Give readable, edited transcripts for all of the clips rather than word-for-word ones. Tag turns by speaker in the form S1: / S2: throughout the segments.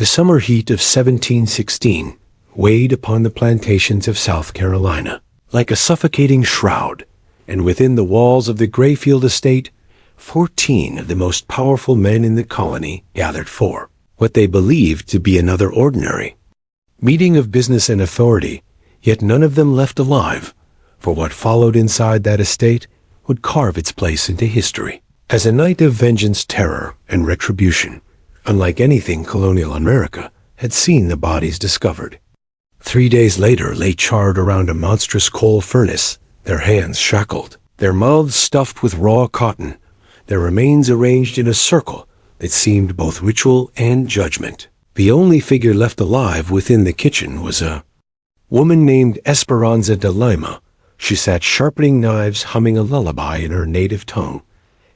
S1: The summer heat of 1716 weighed upon the plantations of South Carolina like a suffocating shroud, and within the walls of the Greyfield Estate, 14 of the most powerful men in the colony gathered for what they believed to be another ordinary meeting of business and authority, yet none of them left alive, for what followed inside that estate would carve its place into history as a night of vengeance, terror, and retribution, unlike anything colonial America had seen. The bodies discovered 3 days later lay charred around a monstrous coal furnace, their hands shackled, their mouths stuffed with raw cotton, their remains arranged in a circle that seemed both ritual and judgment. The only figure left alive within the kitchen was a woman named Esperanza de Lima. She sat sharpening knives, humming a lullaby in her native tongue,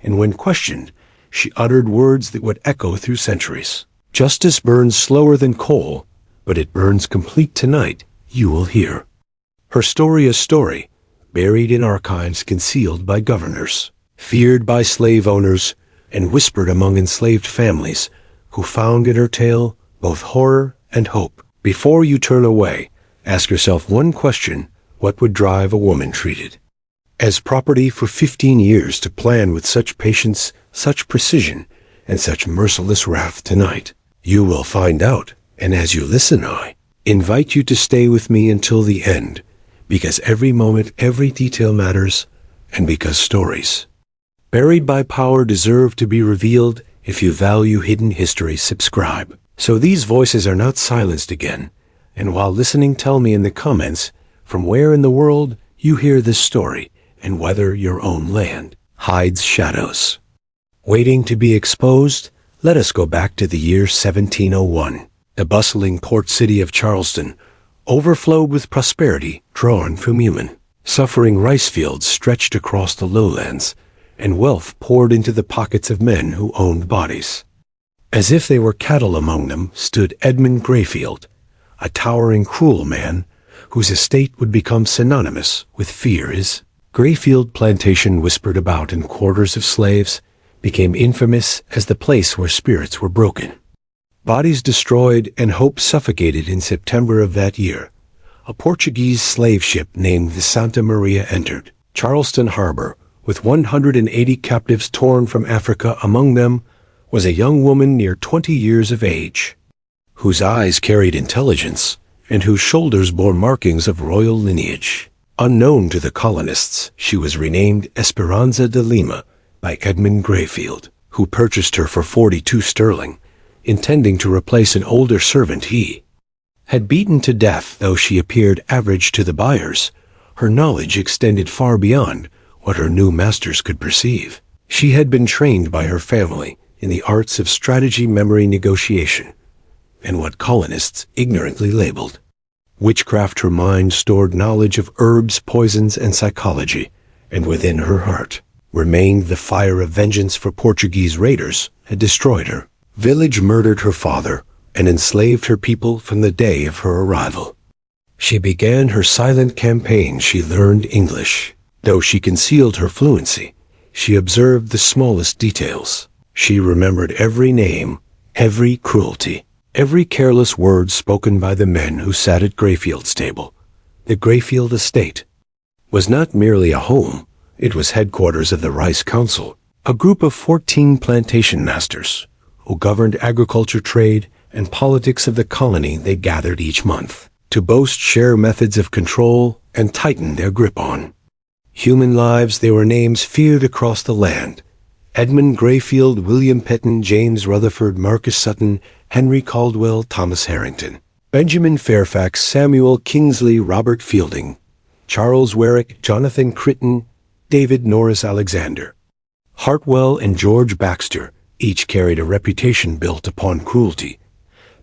S1: and when questioned, she uttered words that would echo through centuries. Justice burns slower than coal, but it burns complete tonight, you will hear. Her story, a story, buried in archives, concealed by governors, feared by slave owners, and whispered among enslaved families, who found in her tale both horror and hope. Before you turn away, ask yourself one question: what would drive a woman treated as property for 15 years to plan with such patience, such precision, and such merciless wrath tonight? You will find out, and as you listen, I invite you to stay with me until the end, because every moment, every detail matters, and because stories buried by power deserve to be revealed. If you value hidden history, subscribe, so these voices are not silenced again. And while listening, tell me in the comments from where in the world you hear this story, and whether your own land hides shadows waiting to be exposed. Let us go back to the year 1701. The bustling port city of Charleston overflowed with prosperity drawn from human suffering. Rice fields stretched across the lowlands, and wealth poured into the pockets of men who owned bodies. As if they were cattle, among them stood Edmund Greyfield, a towering, cruel man whose estate would become synonymous with fear. His Greyfield plantation, whispered about in quarters of slaves, became infamous as the place where spirits were broken, bodies destroyed, and hope suffocated. In September of that year, a Portuguese slave ship named the Santa Maria entered Charleston harbor with 180 captives torn from Africa. Among them was a young woman near 20 years of age, whose eyes carried intelligence and whose shoulders bore markings of royal lineage. Unknown to the colonists, she was renamed Esperanza de Lima by Edmund Greyfield, who purchased her for 42 sterling, intending to replace an older servant he had beaten to death. Though she appeared average to the buyers, her knowledge extended far beyond what her new masters could perceive. She had been trained by her family in the arts of strategy, memory, negotiation, and what colonists ignorantly labeled witchcraft. Her mind stored knowledge of herbs, poisons, and psychology, and within her heart remained the fire of vengeance, for Portuguese raiders had destroyed her village, murdered her father, and enslaved her people from the day of her arrival. She began her silent campaign. She learned English. Though she concealed her fluency, she observed the smallest details. She remembered every name, every cruelty, every careless word spoken by the men who sat at Greyfield's table. The Greyfield Estate was not merely a home, it was headquarters of the Rice Council, a group of 14 plantation masters who governed agriculture, trade, and politics of the colony. They gathered each month to boast, share methods of control, and tighten their grip on human lives. They were names feared across the land: Edmund Greyfield, William Petton, James Rutherford, Marcus Sutton, Henry Caldwell, Thomas Harrington, Benjamin Fairfax, Samuel Kingsley, Robert Fielding, Charles Warwick, Jonathan Critton, David Norris Alexander, Hartwell, and George Baxter. Each carried a reputation built upon cruelty.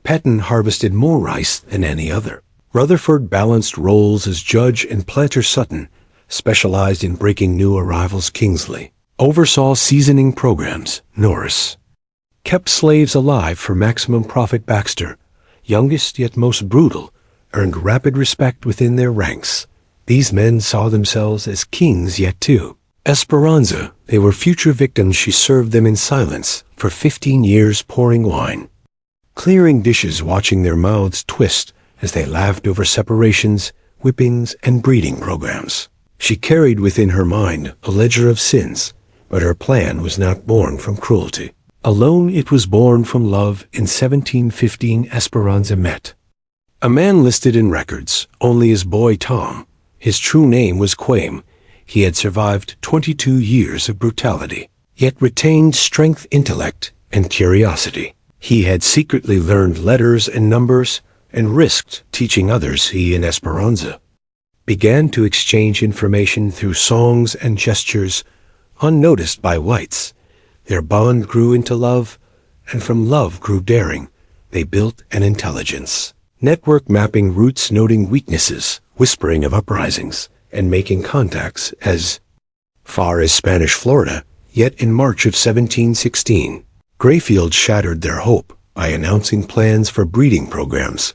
S1: Petton harvested more rice than any other. Rutherford balanced roles as judge and planter. Sutton specialized in breaking new arrivals. Kingsley oversaw seasoning programs. Norris kept slaves alive for maximum profit. Baxter, youngest yet most brutal, earned rapid respect within their ranks. These men saw themselves as kings, yet too Esperanza, they were future victims. She served them in silence for 15 years, pouring wine, clearing dishes, watching their mouths twist as they laughed over separations, whippings, and breeding programs. She carried within her mind a ledger of sins, but her plan was not born from cruelty. Alone it was born from love. In 1715 Esperanza met a man listed in records only as Boy Tom. His true name was Quame. He had survived 22 years of brutality, yet retained strength, intellect, and curiosity. He had secretly learned letters and numbers and risked teaching others. He and Esperanza began to exchange information through songs and gestures, unnoticed by whites. Their bond grew into love, and from love grew daring. They built an intelligence network, mapping routes, noting weaknesses, whispering of uprisings, and making contacts as far as Spanish Florida. Yet in March of 1716, Greyfield shattered their hope by announcing plans for breeding programs.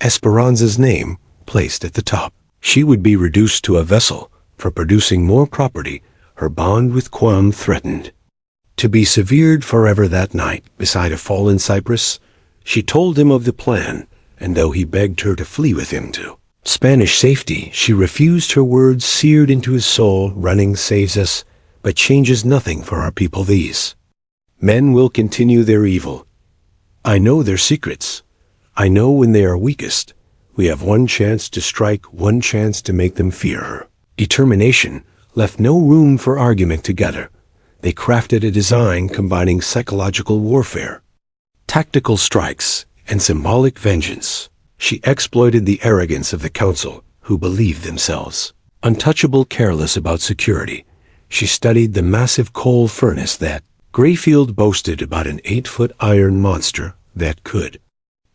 S1: Esperanza's name placed at the top. She would be reduced to a vessel for producing more property. Her bond with Quam threatened to be severed forever. That night, beside a fallen cypress, she told him of the plan, and though he begged her to flee with him to Spanish safety, she refused. Her words seared into his soul. Running saves us, but changes nothing for our people. These men will continue their evil. I know their secrets. I know when they are weakest. We have one chance to strike, one chance to make them fear her. Determination left no room for argument. Together, they crafted a design combining psychological warfare, tactical strikes, and symbolic vengeance. She exploited the arrogance of the council, who believed themselves untouchable, careless about security. She studied the massive coal furnace that Greyfield boasted, about an 8-foot iron monster that could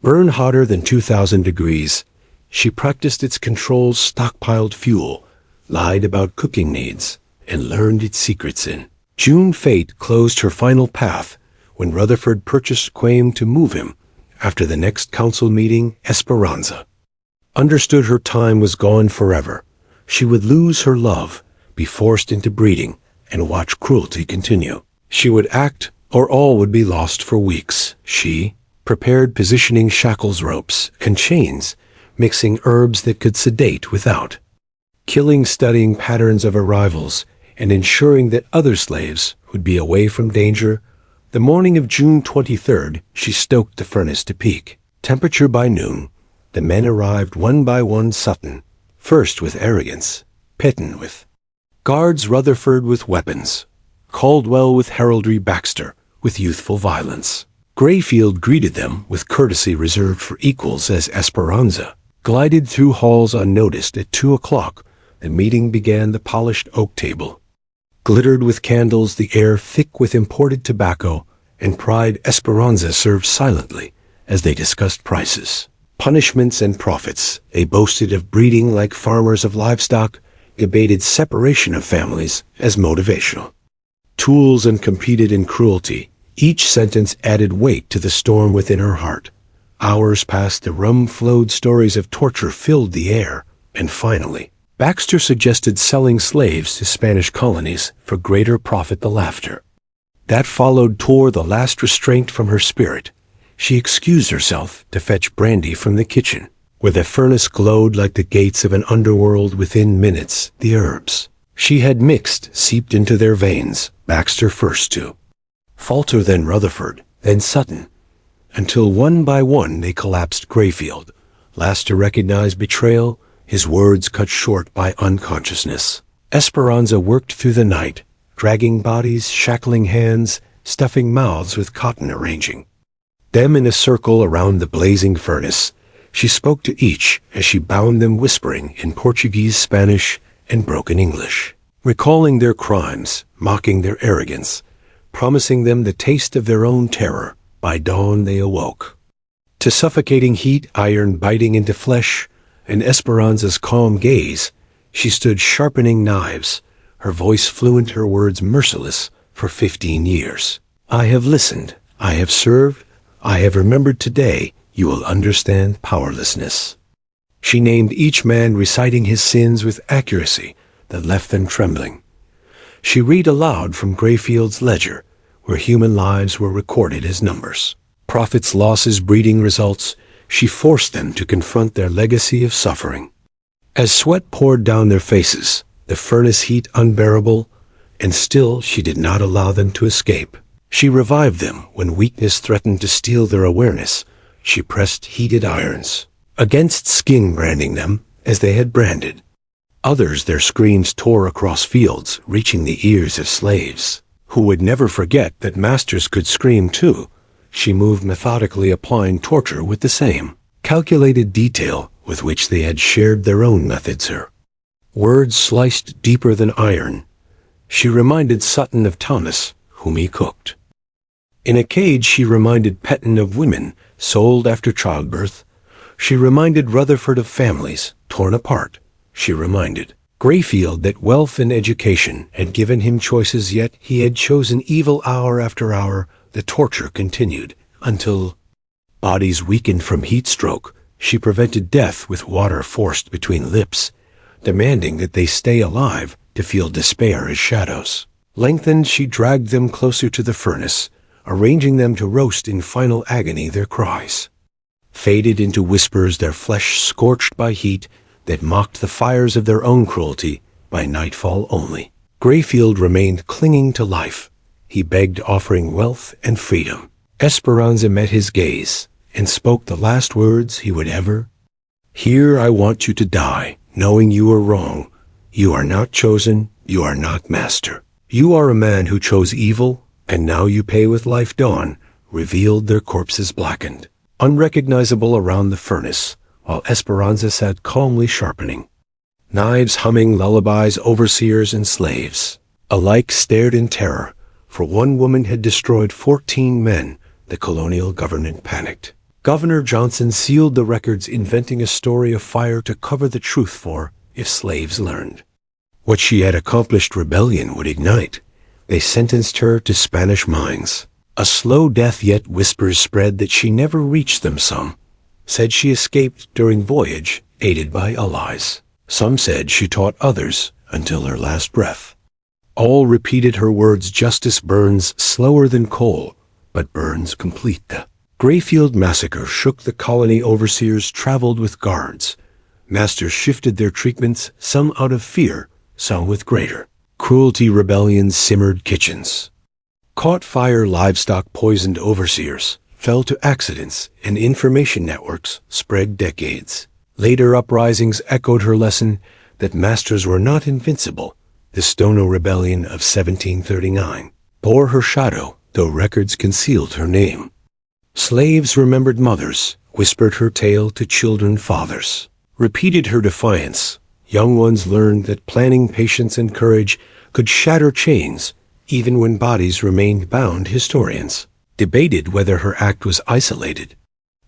S1: burn hotter than 2,000 degrees. She practiced its controls, stockpiled fuel, lied about cooking needs, and learned its secrets. In June, fate closed her final path when Rutherford purchased Quame to move him. After the next council meeting, Esperanza understood her time was gone forever. She would lose her love, be forced into breeding, and watch cruelty continue. She would act, or all would be lost. For weeks, she prepared, positioning shackles, ropes, and chains, mixing herbs that could sedate without killing, studying patterns of arrivals, and ensuring that other slaves would be away from danger. The morning of June 23rd, she stoked the furnace to peak temperature. By noon, the men arrived one by one. Sutton, first with arrogance, Petton with guards, Rutherford with weapons, Caldwell with heraldry, Baxter with youthful violence. Greyfield greeted them with courtesy reserved for equals as Esperanza glided through halls unnoticed. At 2 o'clock, the meeting began. The polished oak table glittered with candles, the air thick with imported tobacco and pride. Esperanza served silently as they discussed prices, punishments, and profits. They boasted of breeding like farmers of livestock, debated separation of families as motivational tools, and competed in cruelty. Each sentence added weight to the storm within her heart. Hours passed, the rum flowed, stories of torture filled the air, and finally, Baxter suggested selling slaves to Spanish colonies for greater profit. The laughter that followed tore the last restraint from her spirit. She excused herself to fetch brandy from the kitchen, where the furnace glowed like the gates of an underworld. Within minutes, the herbs she had mixed seeped into their veins. Baxter first to falter, then Rutherford, then Sutton, until one by one they collapsed. Greyfield, last to recognize betrayal, his words cut short by unconsciousness. Esperanza worked through the night, dragging bodies, shackling hands, stuffing mouths with cotton, arranging them in a circle around the blazing furnace. She spoke to each as she bound them, whispering in Portuguese, Spanish, and broken English, recalling their crimes, mocking their arrogance, promising them the taste of their own terror. By dawn they awoke to suffocating heat, iron biting into flesh, and Esperanza's calm gaze. She stood sharpening knives, her voice fluent, her words merciless. For 15 years, I have listened, I have served, I have remembered. Today you will understand powerlessness. She named each man, reciting his sins with accuracy that left them trembling. She read aloud from Greyfield's ledger, where human lives were recorded as numbers. Profits, losses, breeding results, she forced them to confront their legacy of suffering. As sweat poured down their faces, the furnace heat unbearable, and still she did not allow them to escape. She revived them when weakness threatened to steal their awareness. She pressed heated irons against skin, branding them as they had branded. Others, their screams tore across fields, reaching the ears of slaves, who would never forget that masters could scream too. She moved methodically, applying torture with the same calculated detail with which they had shared their own methods. Her words sliced deeper than iron. She reminded Sutton of Thomas, whom he cooked. In a cage, she reminded Petton of women sold after childbirth. She reminded Rutherford of families torn apart. She reminded Greyfield that wealth and education had given him choices, yet he had chosen evil. Hour after hour, the torture continued, until bodies weakened from heat stroke. She prevented death with water forced between lips, demanding that they stay alive to feel despair as shadows lengthened. She dragged them closer to the furnace, arranging them to roast in final agony. Their cries faded into whispers, their flesh scorched by heat that mocked the fires of their own cruelty. By nightfall only, Greyfield remained clinging to life. He begged, offering wealth and freedom. Esperanza met his gaze and spoke the last words he would ever hear. I want you to die, knowing you are wrong. You are not chosen. You are not master. You are a man who chose evil, and now you pay with life. Dawn revealed their corpses, blackened, unrecognizable around the furnace, while Esperanza sat calmly sharpening knives, humming lullabies. Overseers and slaves alike stared in terror, for one woman had destroyed 14 men. The colonial government panicked. Governor Johnson sealed the records, inventing a story of fire to cover the truth, for if slaves learned what she had accomplished, rebellion would ignite. They sentenced her to Spanish mines, a slow death, yet whispers spread that she never reached them. Some said she escaped during voyage, aided by allies. Some said she taught others until her last breath. All repeated her words. Justice burns slower than coal, but burns complete. The Greyfield Massacre shook the colony. Overseers traveled with guards. Masters shifted their treatments, some out of fear, some with greater cruelty. Rebellions simmered kitchens, caught fire. Livestock poisoned. Overseers fell to accidents, and information networks spread decades later. Uprisings echoed her lesson that masters were not invincible. The Stono Rebellion of 1739 bore her shadow, though records concealed her name. Slaves remembered mothers, whispered her tale to children. Fathers repeated her defiance. Young ones learned that planning, patience, and courage could shatter chains, even when bodies remained bound. Historians debated whether her act was isolated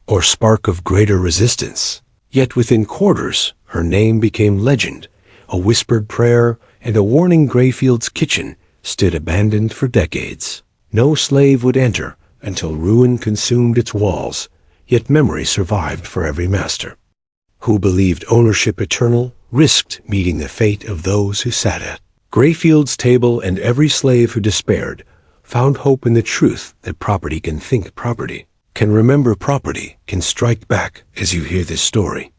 S1: or spark of greater resistance. Yet within quarters, her name became legend, a whispered prayer and a warning. Greyfield's kitchen stood abandoned for decades. No slave would enter until ruin consumed its walls, yet memory survived for every master who believed ownership eternal, risked meeting the fate of those who sat at Greyfield's table, and every slave who despaired found hope in the truth that property can think property, can remember property, can strike back. As you hear this story,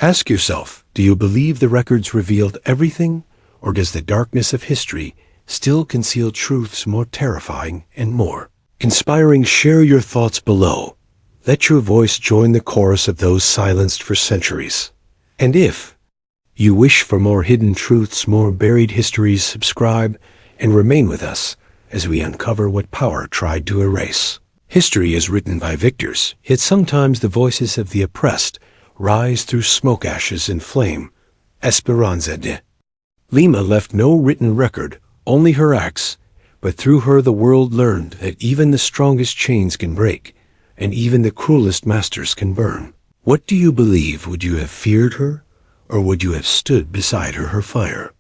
S1: ask yourself, do you believe the records revealed everything, or does the darkness of history still conceal truths more terrifying and more inspiring? Share your thoughts below. Let your voice join the chorus of those silenced for centuries. And if you wish for more hidden truths, more buried histories, subscribe and remain with us as we uncover what power tried to erase. History is written by victors, yet sometimes the voices of the oppressed rise through smoke, ashes, and flame. Esperanza de Lima left no written record, only her acts, but through her the world learned that even the strongest chains can break, and even the cruelest masters can burn. What do you believe? Would you have feared her, or would you have stood beside her? Her fire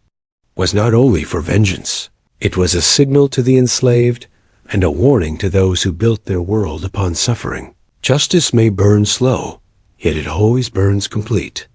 S1: was not only for vengeance, it was a signal to the enslaved and a warning to those who built their world upon suffering. Justice may burn slow, yet it always burns complete.